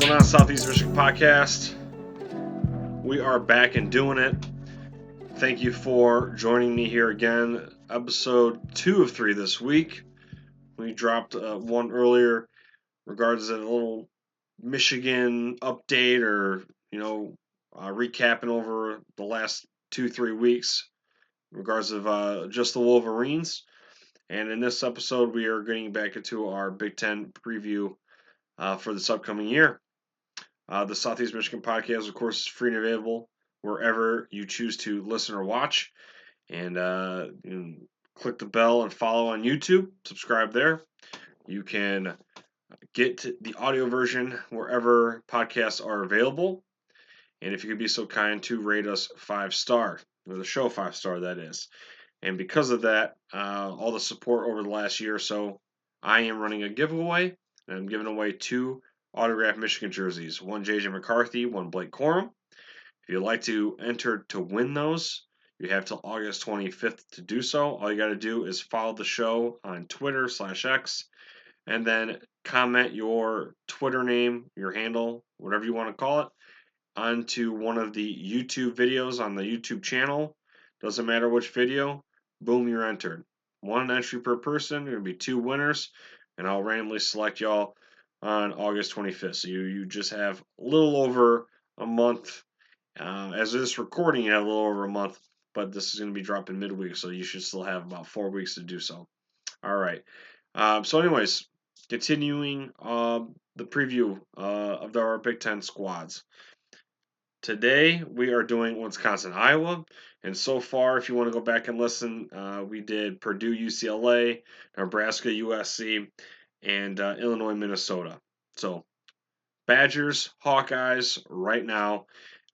going on, Southeast Michigan Podcast? We are back and doing it. Thank you for joining me here again. Episode 2 of 3 this week. We dropped one earlier regards to a little Michigan update or, recapping over the last 2-3 weeks in regards of just the Wolverines. And in this episode, we are getting back into our Big Ten preview for this upcoming year. The Southeast Michigan Podcast, of course, is free and available wherever you choose to listen or watch. And you can click the bell and follow on YouTube. Subscribe there. You can get the audio version wherever podcasts are available. And if you could be so kind to rate us 5-star, or the show 5-star, that is. And because of that, all the support over the last year or so, I am running a giveaway. And I'm giving away 2 autographed Michigan jerseys, one J.J. McCarthy, one Blake Corum. If you'd like to enter to win those, you have till August 25th to do so. All you got to do is follow the show on Twitter/X, and then comment your Twitter name, your handle, whatever you want to call it, onto one of the YouTube videos on the YouTube channel. Doesn't matter which video, boom, you're entered. 1 entry per person, there will be 2 winners, and I'll randomly select y'all on August 25th. So you just have a little over a month. As of this recording, you have a little over a month, but this is going to be dropping midweek, so you should still have about 4 weeks to do so. All right. So anyways, continuing the preview of our Big Ten squads. Today, we are doing Wisconsin, Iowa. And so far, if you want to go back and listen, we did Purdue, UCLA, Nebraska, USC, and Illinois, Minnesota. So, Badgers, Hawkeyes, right now.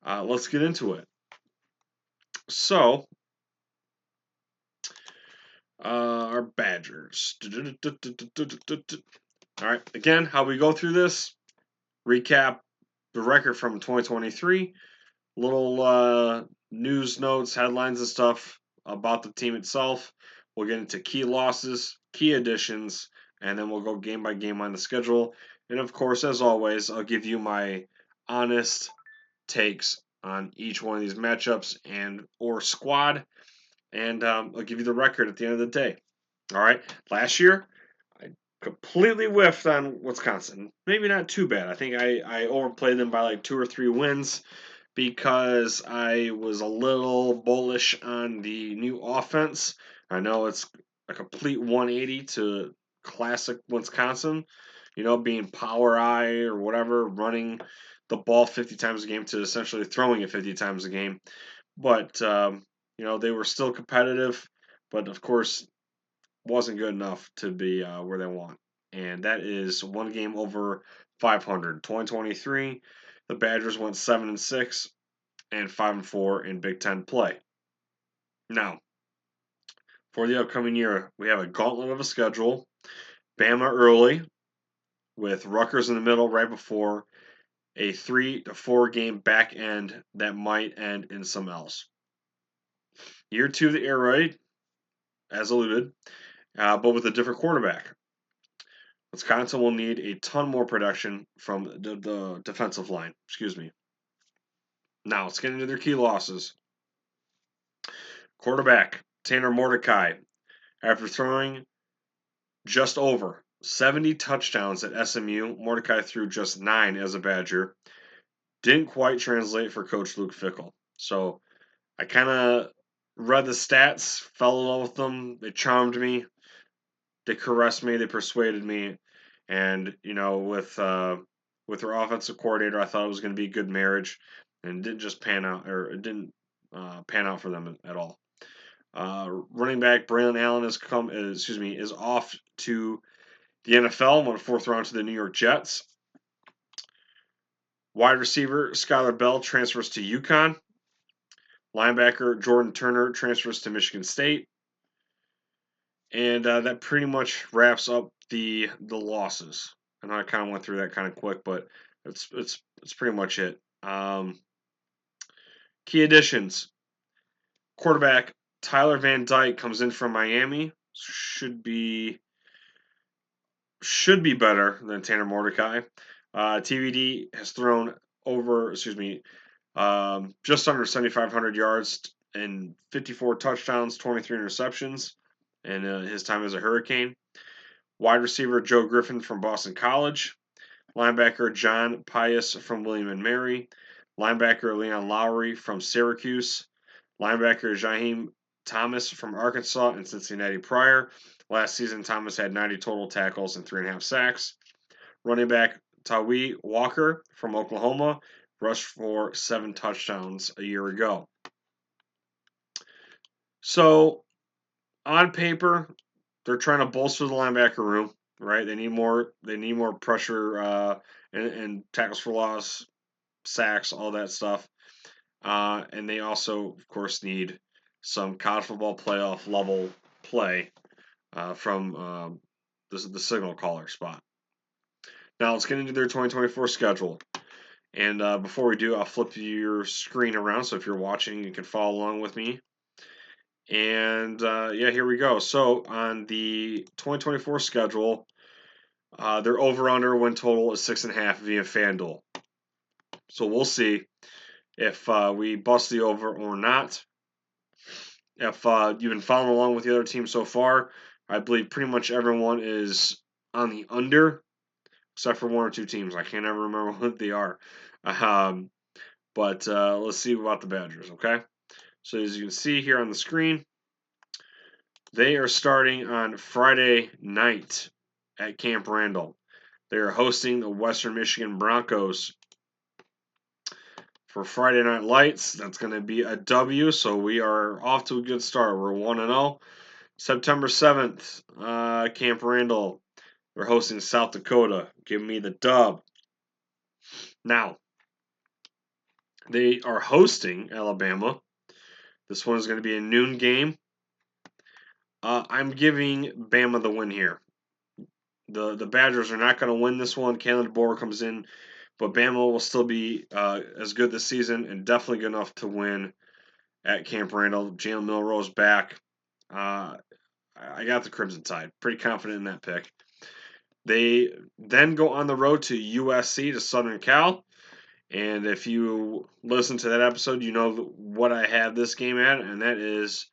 Let's get into it. So, our Badgers. All right, again, how we go through this, recap the record from 2023, little news notes, headlines, and stuff about the team itself. We'll get into key losses, key additions, and then we'll go game by game on the schedule. And of course, as always, I'll give you my honest takes on each one of these matchups and or squad, and I'll give you the record at the end of the day. All right, last year I completely whiffed on Wisconsin. Maybe not too bad. I think I overplayed them by like 2 or 3 wins because I was a little bullish on the new offense. I know it's a complete 180 to classic Wisconsin, being power eye or whatever, running the ball 50 times a game to essentially throwing it 50 times a game. But, they were still competitive, but of course, wasn't good enough to be where they want. And that is 1 game over 500. 2023, the Badgers went 7-6 and 5-4 in Big Ten play. Now, for the upcoming year, we have a gauntlet of a schedule. Bama early, with Rutgers in the middle right before a 3 to 4 game back end that might end in some else. Year 2 of the air raid, as alluded, but with a different quarterback. Wisconsin will need a ton more production from the defensive line. Now, let's get into their key losses. Quarterback, Tanner Mordecai, after throwing just over 70 touchdowns at SMU, Mordecai threw just 9 as a Badger. Didn't quite translate for Coach Luke Fickell. So I kind of read the stats, fell in love with them. They charmed me. They caressed me. They persuaded me. And, with their offensive coordinator, I thought it was going to be a good marriage. And it didn't just pan out, or it didn't pan out for them at all. Running back Braylon Allen is off to the NFL, went 4th round to the New York Jets. Wide receiver Skylar Bell transfers to UConn. Linebacker Jordan Turner transfers to Michigan State. And that pretty much wraps up the losses. And I kind of went through that kind of quick, but it's pretty much it. Key additions. Quarterback Tyler Van Dyke comes in from Miami. Should be better than Tanner Mordecai. TVD has thrown just under 7,500 yards and 54 touchdowns, 23 interceptions, and his time as a Hurricane. Wide receiver Joe Griffin from Boston College. Linebacker John Pius from William & Mary. Linebacker Leon Lowry from Syracuse. Linebacker Jaheim Thomas from Arkansas and Cincinnati prior. Last season, Thomas had 90 total tackles and 3.5 sacks. Running back Tawee Walker from Oklahoma rushed for 7 touchdowns a year ago. So, on paper, they're trying to bolster the linebacker room, right? They need more. They need more pressure and tackles for loss, sacks, all that stuff. And they also, of course, need some college football playoff level play from the signal caller spot. Now let's get into their 2024 schedule. And before we do, I'll flip your screen around so if you're watching, you can follow along with me. And here we go. So on the 2024 schedule, their over/under win total is 6.5 via FanDuel. So we'll see if we bust the over or not. If you've been following along with the other team so far, I believe pretty much everyone is on the under, except for 1 or 2 teams. I can't ever remember what they are. But let's see about the Badgers, okay? So as you can see here on the screen, they are starting on Friday night at Camp Randall. They are hosting the Western Michigan Broncos. For Friday Night Lights, that's going to be a W, so we are off to a good start. We're 1-0. September 7th, Camp Randall. They're hosting South Dakota. Give me the dub. Now, they are hosting Alabama. This one is going to be a noon game. I'm giving Bama the win here. The Badgers are not going to win this one. Kalen DeBoer comes in, but Bama will still be as good this season and definitely good enough to win at Camp Randall. Jalen Milroe's back. I got the Crimson Tide. Pretty confident in that pick. They then go on the road to USC, to Southern Cal. And if you listen to that episode, you know what I have this game at, and that is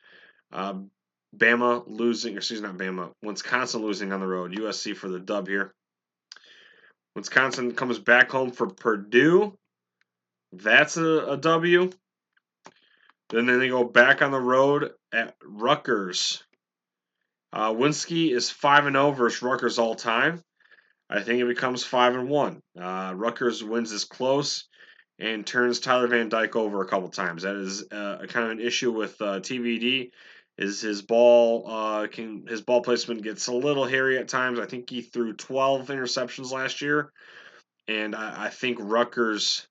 Bama losing, not Bama, Wisconsin losing on the road. USC for the dub here. Wisconsin comes back home for Purdue. That's a W. Then they go back on the road at Rutgers. Winsky is 5-0 versus Rutgers all time. I think it becomes 5-1. Rutgers wins this close and turns Tyler Van Dyke over a couple times. That is kind of an issue with TVD. Is his ball placement gets a little hairy at times. I think he threw 12 interceptions last year, and I think Rutgers.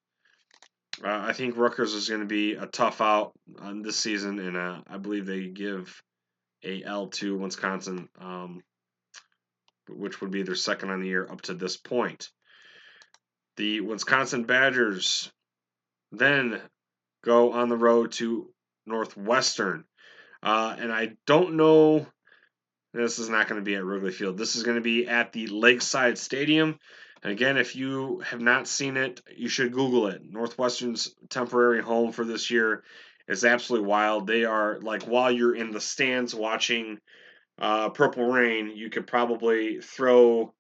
I think Rutgers is going to be a tough out on this season, and I believe they give a L to Wisconsin, which would be their second on the year up to this point. The Wisconsin Badgers then go on the road to Northwestern. And I don't know, this is not going to be at Wrigley Field. This is going to be at the Lakeside Stadium. And again, if you have not seen it, you should Google it. Northwestern's temporary home for this year is absolutely wild. They are, like, while you're in the stands watching Purple Rain, you could probably throw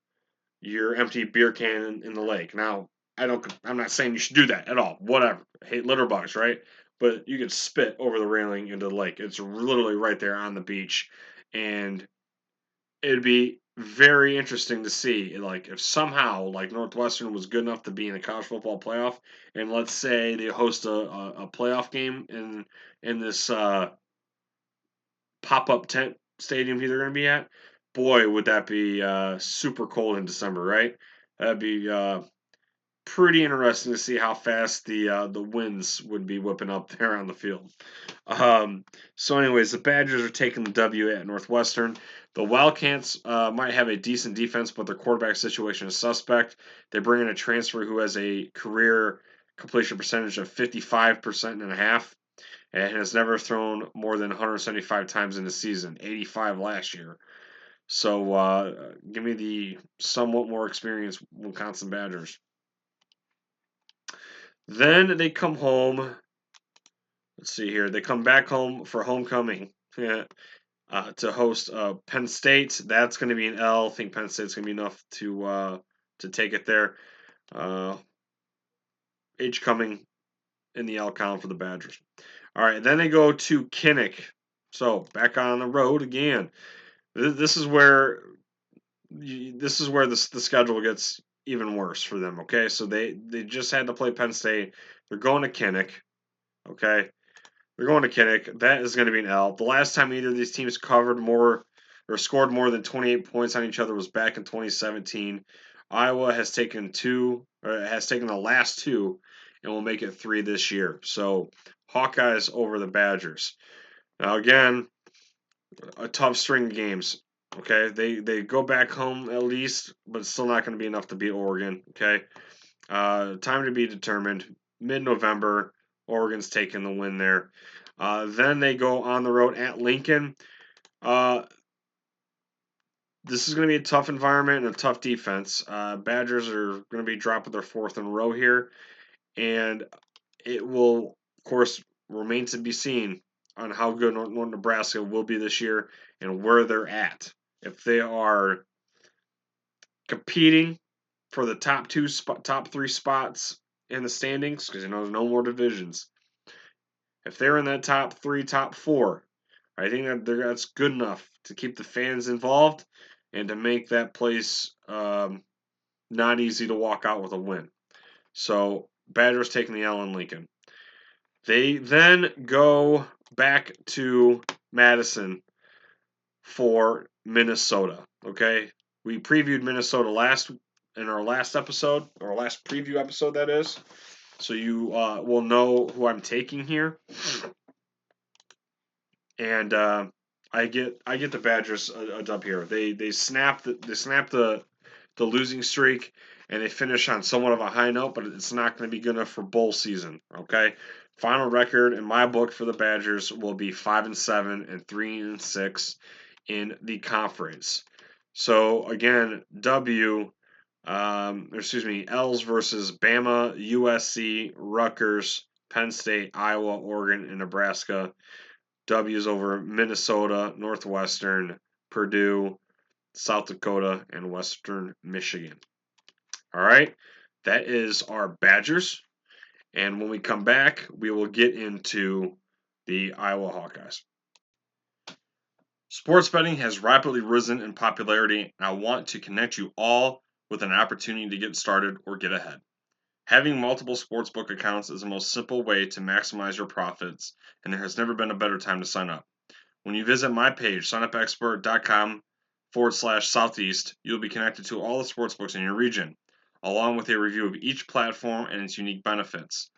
your empty beer can in the lake. Now, I'm not saying you should do that at all. Whatever. I hate litter bugs, right? But you could spit over the railing into the lake. It's literally right there on the beach, and it'd be very interesting to see, like, if somehow, like, Northwestern was good enough to be in a college football playoff, and let's say they host a playoff game in this pop-up tent stadium they're going to be at. Boy, would that be super cold in December, right? That'd be pretty interesting to see how fast the winds would be whipping up there on the field. So, anyways, the Badgers are taking the W at Northwestern. The Wildcats might have a decent defense, but their quarterback situation is suspect. They bring in a transfer who has a career completion percentage of 55.5%, and has never thrown more than 175 times in a season, 85 last year. So, give me the somewhat more experienced Wisconsin Badgers. Then they come home. Let's see here. They come back home for homecoming. Yeah. To host Penn State. That's going to be an L. I think Penn State's going to be enough to take it there. H coming in the L column for the Badgers. All right, then they go to Kinnick. So back on the road again. This is where the schedule gets even worse for them. Okay, so they just had to play Penn State. They're going to Kinnick. Okay, they're going to Kinnick. That is going to be an L. The last time either of these teams covered more or scored more than 28 points on each other was back in 2017. Iowa has taken the last two and will make it 3 this year. So Hawkeyes over the Badgers. Now again, a tough string of games. Okay, they go back home at least, but it's still not going to be enough to beat Oregon. Okay, time to be determined. Mid-November, Oregon's taking the win there. Then they go on the road at Lincoln. This is going to be a tough environment and a tough defense. Badgers are going to be dropping their 4th in a row here, and it will, of course, remain to be seen on how good North Nebraska will be this year and where they're at. If they are competing for the top 3 spots in the standings, because there's no more divisions. If they're in that top 3, top 4, I think that's good enough to keep the fans involved and to make that place not easy to walk out with a win. So Badgers taking the L in Lincoln. They then go back to Madison for Minnesota. Okay, we previewed Minnesota in our last episode, or last preview episode, that is. So you will know who I'm taking here, and I get the Badgers a dub here. They snap the losing streak, and they finish on somewhat of a high note, but it's not going to be good enough for bowl season. Okay, final record in my book for the Badgers will be 5-7 and 3-6 in the conference. So again, L's versus Bama, USC, Rutgers, Penn State, Iowa, Oregon, and Nebraska. W's over Minnesota, Northwestern, Purdue, South Dakota, and Western Michigan. All right, that is our Badgers. And when we come back, we will get into the Iowa Hawkeyes. Sports betting has rapidly risen in popularity, and I want to connect you all with an opportunity to get started or get ahead. Having multiple sportsbook accounts is the most simple way to maximize your profits, and there has never been a better time to sign up. When you visit my page, signupexpert.com/southeast, you'll be connected to all the sportsbooks in your region, along with a review of each platform and its unique benefits.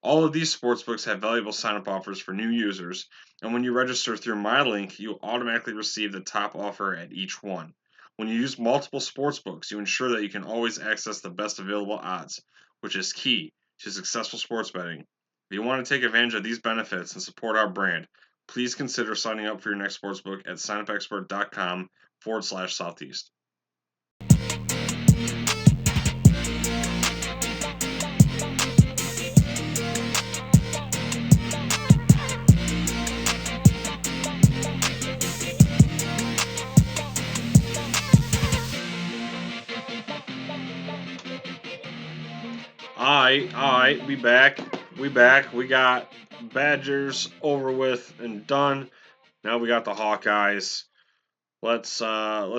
All of these sportsbooks have valuable sign-up offers for new users, and when you register through my link, you automatically receive the top offer at each one. When you use multiple sportsbooks, you ensure that you can always access the best available odds, which is key to successful sports betting. If you want to take advantage of these benefits and support our brand, please consider signing up for your next sportsbook at signupexpert.com/southeast. Alright, we back. We got Badgers over with and done. Now we got the Hawkeyes. Let's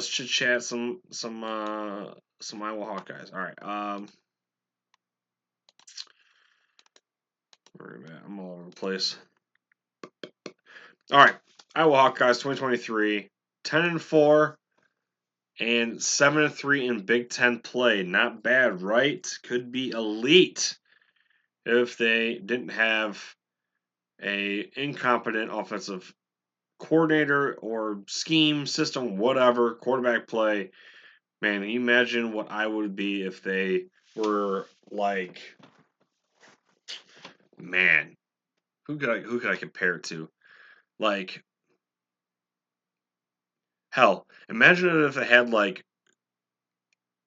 chit chat some Iowa Hawkeyes. All right. Where am I? I'm all over the place. All right. Iowa Hawkeyes 2023, 10-4 and 7-3 in Big Ten play. Not bad, right? Could be elite if they didn't have a incompetent offensive coordinator or scheme, system, whatever, quarterback play. Man, can you imagine what I would be if they were like, man, who could I compare it to? Like, hell, imagine if they had like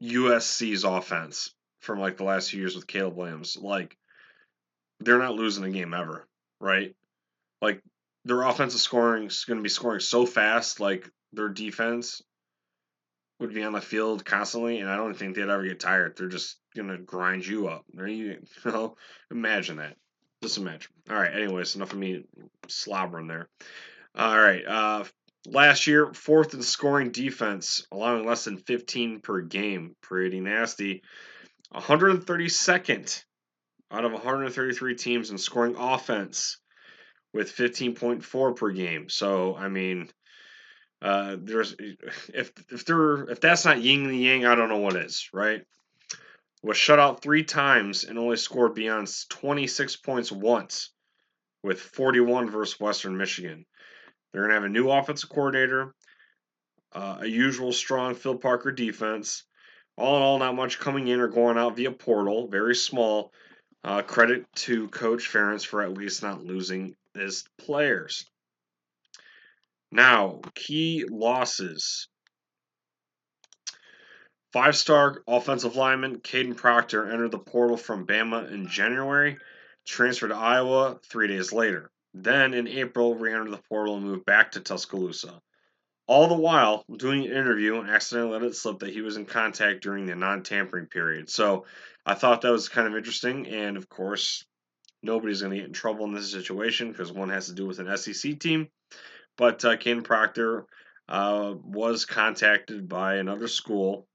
USC's offense from like the last few years with Caleb Williams. Like, they're not losing a game ever, right? Like their offensive scoring is going to be scoring so fast, like their defense would be on the field constantly, and I don't think they'd ever get tired. They're just going to grind you up. You know, imagine that. Just imagine. All right. Anyways, enough of me slobbering there. All right. Last year, fourth in scoring defense, allowing less than 15 per game. Pretty nasty. 132nd out of 133 teams in scoring offense with 15.4 per game. So I mean, there's if that's not yin and yang, I don't know what is, right? Was shut out 3 times and only scored beyond 26 points once with 41 versus Western Michigan. They're gonna have a new offensive coordinator, a usual strong Phil Parker defense. All in all, not much coming in or going out via portal. Very small. Credit to Coach Ferentz for at least not losing his players. Now, key losses. 5-star offensive lineman Caden Proctor entered the portal from Bama in January, transferred to Iowa 3 days later. Then in April, re entered the portal and moved back to Tuscaloosa. All the while doing an interview and accidentally let it slip that he was in contact during the non tampering period. So I thought that was kind of interesting. And of course, nobody's going to get in trouble in this situation because one has to do with an SEC team. But Caden Proctor was contacted by another school,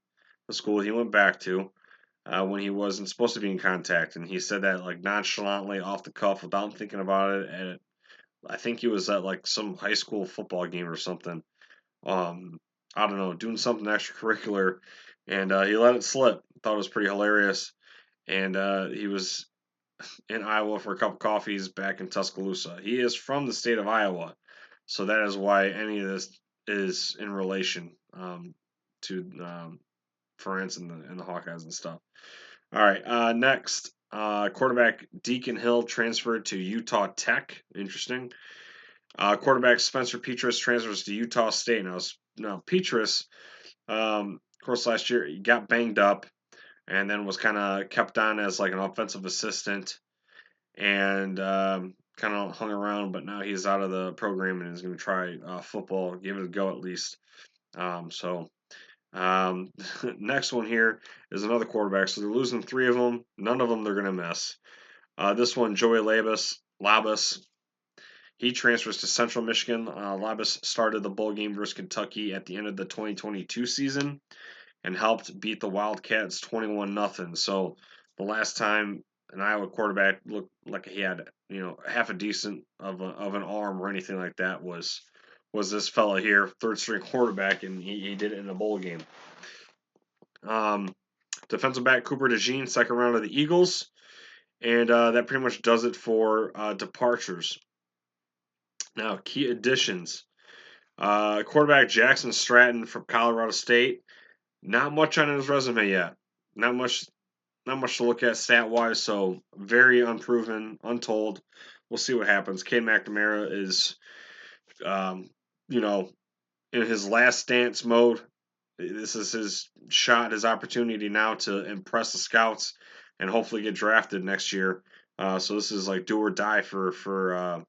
the school he went back to, when he wasn't supposed to be in contact. And he said that like nonchalantly off the cuff without thinking about it. And I think he was at like some high school football game or something. Um, I don't know, doing something extracurricular, and he let it slip. Thought it was pretty hilarious. And he was in Iowa for a cup of coffees back in Tuscaloosa. He is from the state of Iowa, so that is why any of this is in relation to Ferentz and the Hawkeyes and stuff. All right, next. Quarterback Deacon Hill transferred to Utah Tech. Interesting. Quarterback Spencer Petras transfers to Utah State. Now Petras, of course, last year he got banged up and then was kind of kept on as like an offensive assistant and kind of hung around. But now he's out of the program and is going to try football, give it a go at least. So next one here is another quarterback. So they're losing 3 of them. None of them they're going to miss. This one, Joey Labus. He transfers to Central Michigan. Labus started the bowl game versus Kentucky at the end of the 2022 season and helped beat the Wildcats 21-0. So the last time an Iowa quarterback looked like he had half a decent of an arm or anything like that was this fella here, third string quarterback, and he did it in a bowl game. Defensive back Cooper DeJean, second round of the Eagles, and that pretty much does it for departures. Now, key additions. Quarterback Jackson Stratton from Colorado State. Not much on his resume yet. Not much to look at stat wise. So very unproven, untold. We'll see what happens. Cade McNamara is, you know, in his last dance mode. This is his shot, his opportunity now to impress the scouts and hopefully get drafted next year. So this is like do or die for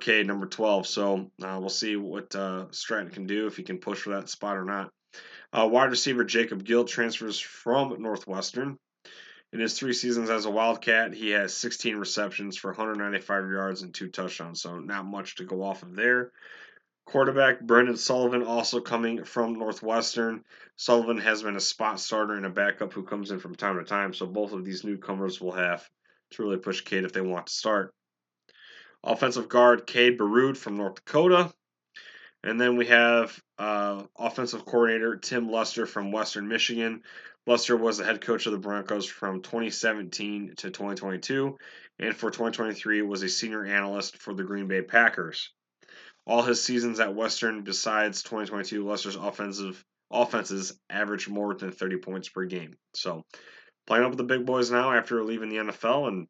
Cade, number 12. So we'll see what Stratton can do, if he can push for that spot or not. Wide receiver Jacob Gill transfers from Northwestern. In his 3 seasons as a Wildcat, he has 16 receptions for 195 yards and 2 touchdowns, so not much to go off of there. Quarterback Brendan Sullivan, also coming from Northwestern. Sullivan has been a spot starter and a backup who comes in from time to time, so both of these newcomers will have to really push Cade if they want to start. Offensive guard Cade Baroud from North Dakota. And then we have offensive coordinator Tim Luster from Western Michigan. Luster was the head coach of the Broncos from 2017 to 2022, and for 2023 was a senior analyst for the Green Bay Packers. All his seasons at Western, besides 2022, Luster's offenses averaged more than 30 points per game. So playing up with the big boys now after leaving the NFL, and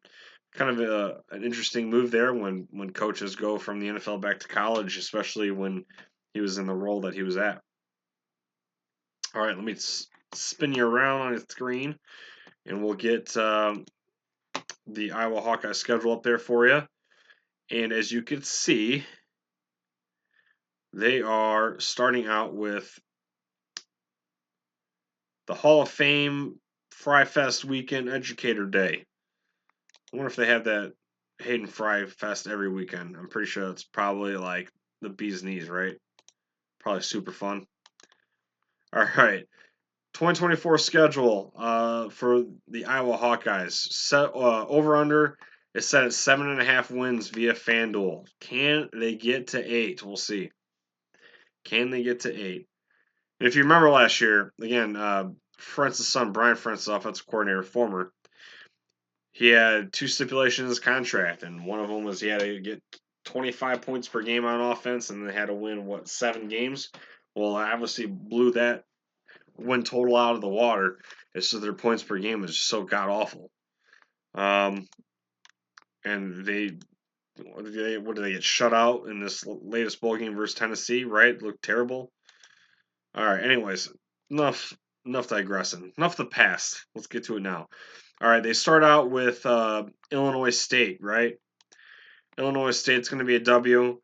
kind of an interesting move there when coaches go from the NFL back to college, especially when he was in the role that he was at. All right, let me spin you around on the screen, and we'll get the Iowa Hawkeye schedule up there for you. And as you can see, they are starting out with the Hall of Fame Fry Fest weekend Educator Day. I wonder if they have that Hayden Fry Fest every weekend. I'm pretty sure it's probably like the bee's knees, right? Probably super fun. All right. 2024 schedule for the Iowa Hawkeyes. Set, over under is set at 7.5 wins via FanDuel. Can they get to 8? We'll see. Can they get to 8? And if you remember last year, again, France's son, Brian Francis, offensive coordinator, former, he had 2 stipulations in his contract, and one of them was he had to get 25 points per game on offense, and they had to win, 7 games? Well, obviously blew that win total out of the water. It's just their points per game is just so god awful. And what did they get shut out in this latest bowl game versus Tennessee? Right, looked terrible. All right. Anyways, enough digressing. Enough of the past. Let's get to it now. All right. They start out with Illinois State, right? Illinois State's going to be a W.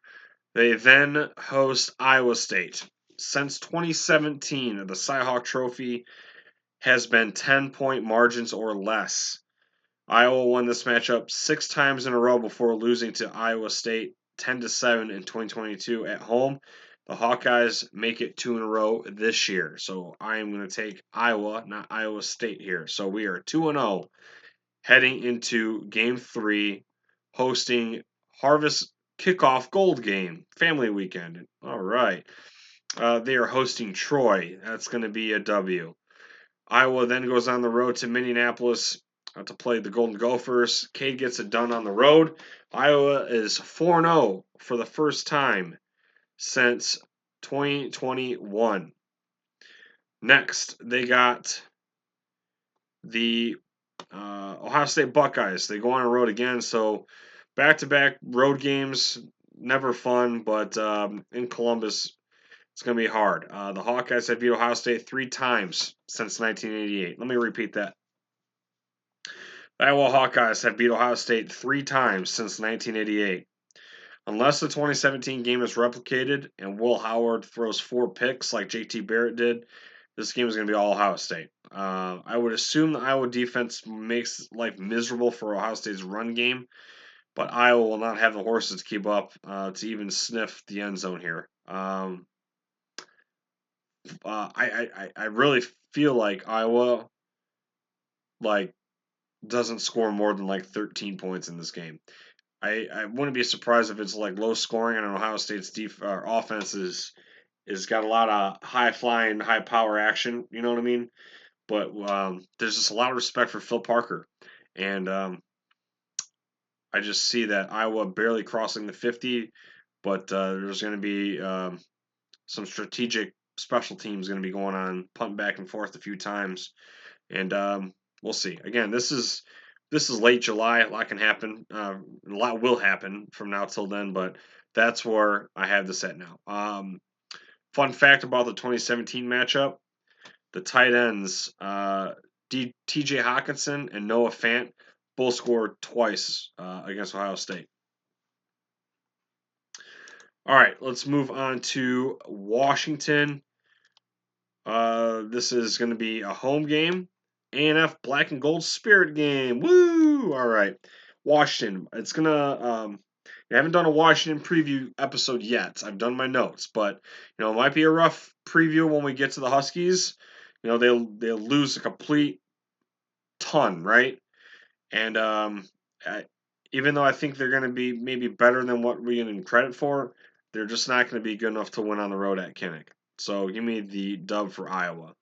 They then host Iowa State. Since 2017, the Cyhawk Trophy has been 10-point margins or less. Iowa won this matchup 6 times in a row before losing to Iowa State 10-7 in 2022 at home. The Hawkeyes make it 2 in a row this year. So I am going to take Iowa, not Iowa State here. So we are 2-0 heading into game 3, hosting Harvest Kickoff Gold Game, family weekend. All right. They are hosting Troy. That's going to be a W. Iowa then goes on the road to Minneapolis to play the Golden Gophers. Cade gets it done on the road. Iowa is 4-0 for the first time since 2021. Next, they got the Ohio State Buckeyes. They go on the road again, so back-to-back road games, never fun, but in Columbus, it's going to be hard. The Hawkeyes have beat Ohio State 3 times since 1988. Let me repeat that. The Iowa Hawkeyes have beat Ohio State 3 times since 1988. Unless the 2017 game is replicated and Will Howard throws 4 picks like JT Barrett did, this game is going to be all Ohio State. I would assume the Iowa defense makes life miserable for Ohio State's run game, but Iowa will not have the horses to keep up to even sniff the end zone here. I really feel like Iowa doesn't score more than 13 points in this game. I wouldn't be surprised if it's low scoring. I don't know Ohio State's offense is got a lot of high flying, high power action. You know what I mean? But there's just a lot of respect for Phil Parker, and I just see that Iowa barely crossing the 50, but there's going to be some strategic special teams going to be going on, punting back and forth a few times, and we'll see. Again, this is late July. A lot can happen. A lot will happen from now till then, but that's where I have this at now. Fun fact about the 2017 matchup: the tight ends T.J. Hawkinson and Noah Fant both scored twice against Ohio State. All right, let's move on to Washington. This is going to be a home game. A&F Black and Gold Spirit game. Woo! All right. Washington. It's going to I haven't done a Washington preview episode yet. I've done my notes, but it might be a rough preview when we get to the Huskies. They'll lose a complete ton, right? And even though I think they're going to be maybe better than what we're getting credit for, they're just not going to be good enough to win on the road at Kinnick. So give me the dub for Iowa.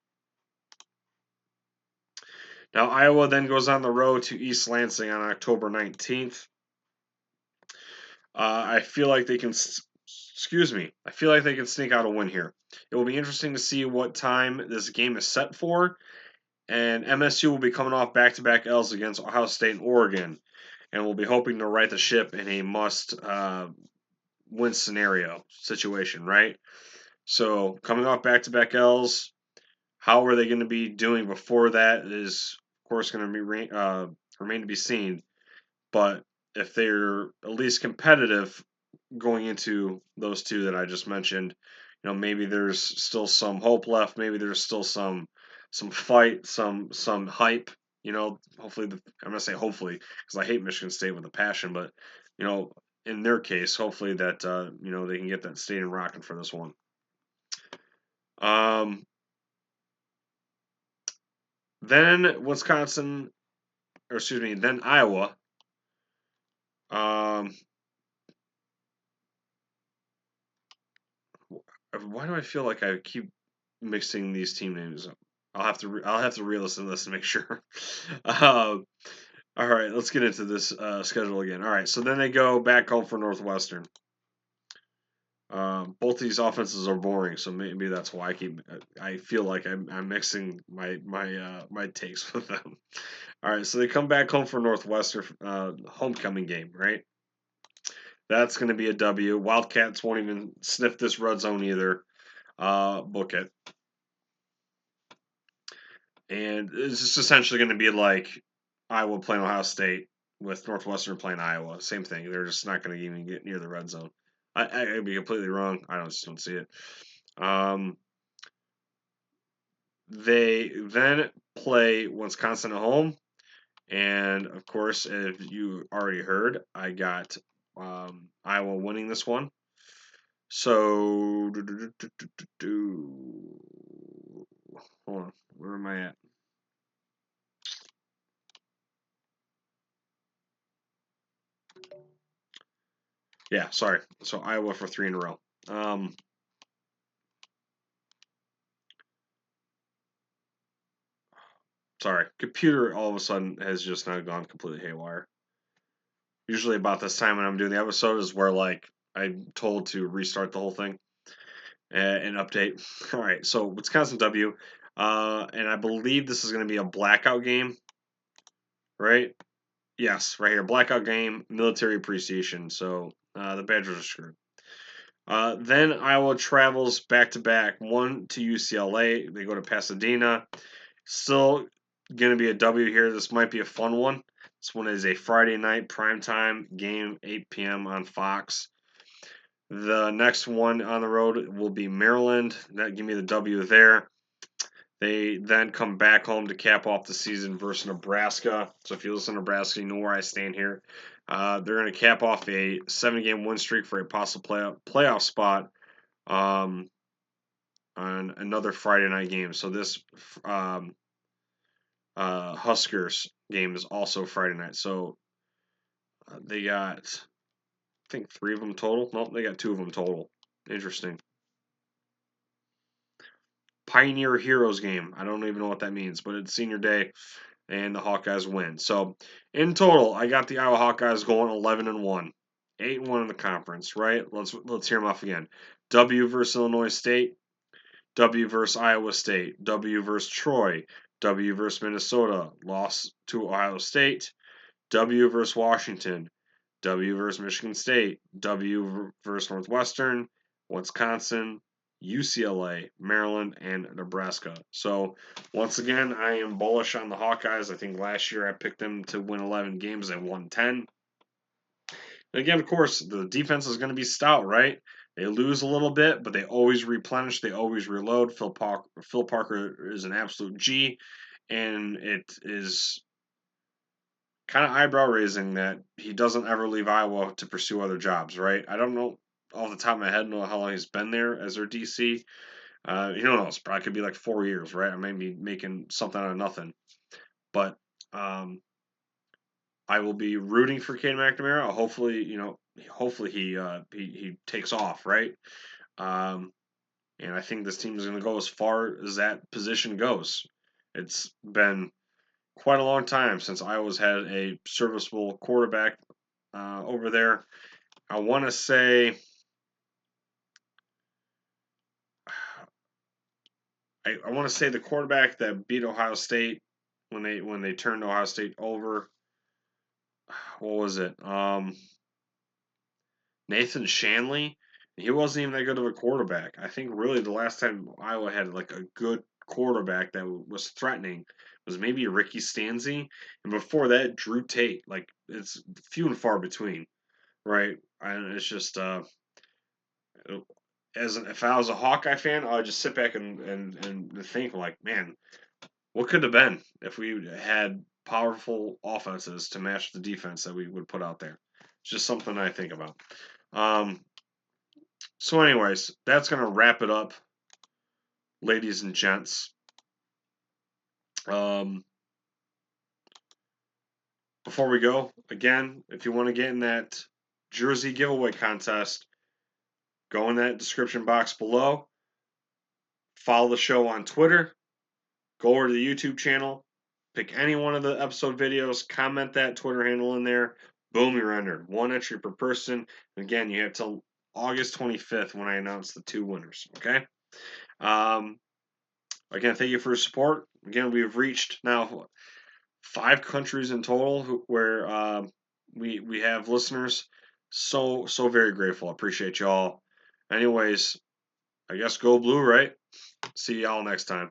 Now, Iowa then goes on the road to East Lansing on October 19th. I feel like they can, I feel like they can sneak out a win here. It will be interesting to see what time this game is set for. And MSU will be coming off back-to-back L's against Ohio State and Oregon. And we'll be hoping to right the ship in a must-win situation, right? So coming off back-to-back L's, how are they going to be doing before that is, of course, going to be remain to be seen. but if they're at least competitive going into those two that I just mentioned, maybe there's still some hope left. Maybe there's still some fight, some hype. Hopefully, I'm gonna say hopefully because I hate Michigan State with a passion, but you know, in their case, hopefully that they can get that stadium rocking for this one. Um, then Wisconsin, or excuse me, then Iowa. Um, why do I feel like I keep mixing these team names up? I'll have to re-listen to this to make sure. All right, let's get into this schedule again. All right, so then they go back home for Northwestern. Both these offenses are boring, so maybe that's why I feel like I'm mixing my takes with them. All right, so they come back home for Northwestern homecoming game, right? That's going to be a W. Wildcats won't even sniff this red zone either. Book it. And it's just essentially going to be like Iowa playing Ohio State with Northwestern playing Iowa. Same thing. They're just not going to even get near the red zone. I could be completely wrong. I just don't see it. They then play Wisconsin at home. And of course, if you already heard, I got Iowa winning this one. So, hold on, where am I at? Yeah, sorry. So Iowa for 3 in a row. Sorry, computer all of a sudden has just now gone completely haywire. Usually about this time when I'm doing the episode is where like I'm told to restart the whole thing and update. All right, so Wisconsin W, and I believe this is going to be a blackout game, right? Yes, right here, blackout game, military appreciation. So the Badgers are screwed. Then Iowa travels back to back, one to UCLA. They go to Pasadena. Still going to be a W here. This might be a fun one. This one is a Friday night primetime game, 8 p.m. on Fox. The next one on the road will be Maryland. That give me the W there. They then come back home to cap off the season versus Nebraska. So if you listen to Nebraska, you know where I stand here. They're going to cap off a 7-game win streak for a possible playoff spot on another Friday night game. So this Huskers game is also Friday night. So they got, I think, 3 of them total. Nope, they got 2 of them total. Interesting. Pioneer Heroes game. I don't even know what that means, but it's senior day, and the Hawkeyes win. So in total, I got the Iowa Hawkeyes going 11-1, 8-1 in the conference. Right? Let's hear them off again. W versus Illinois State, W versus Iowa State, W versus Troy, W versus Minnesota, loss to Ohio State, W versus Washington, W versus Michigan State, W versus Northwestern, Wisconsin, UCLA, Maryland, and Nebraska. So, once again, I am bullish on the Hawkeyes. I think last year I picked them to win 11 games. They won 10. And again, of course, the defense is going to be stout, right? They lose a little bit, but they always replenish. They always reload. Phil Parker is an absolute G, and it is kind of eyebrow raising that he doesn't ever leave Iowa to pursue other jobs, right? I don't know off the top of my head know how long he's been there as their DC. Who knows? Probably could be like 4 years, right? I may be making something out of nothing, but I will be rooting for Cade McNamara. Hopefully, hopefully he takes off, right? Um, and I think this team is going to go as far as that position goes. It's been quite a long time since Iowa's had a serviceable quarterback over there. I want to say I want to say the quarterback that beat Ohio State when they turned Ohio State over. What was it? Nathan Shanley. He wasn't even that good of a quarterback. I think really the last time Iowa had like a good quarterback that was threatening was maybe Ricky Stanzi, and before that, Drew Tate. Like, it's few and far between, right? And it's just if I was a Hawkeye fan, I would just sit back and think like, man, what could have been if we had powerful offenses to match the defense that we would put out there? It's just something I think about. Um, so, anyways, that's gonna wrap it up, ladies and gents. Um, before we go, again, if you want to get in that jersey giveaway contest, go in that description box below. Follow the show on Twitter. Go over to the YouTube channel. Pick any one of the episode videos. Comment that Twitter handle in there. Boom, you're entered. One entry per person. Again, you have till August 25th when I announce the 2 winners. Okay. Um, again, thank you for your support. Again, we've reached now 5 countries in total where we have listeners. So very grateful. Appreciate y'all. Anyways, I guess go blue, right? See y'all next time.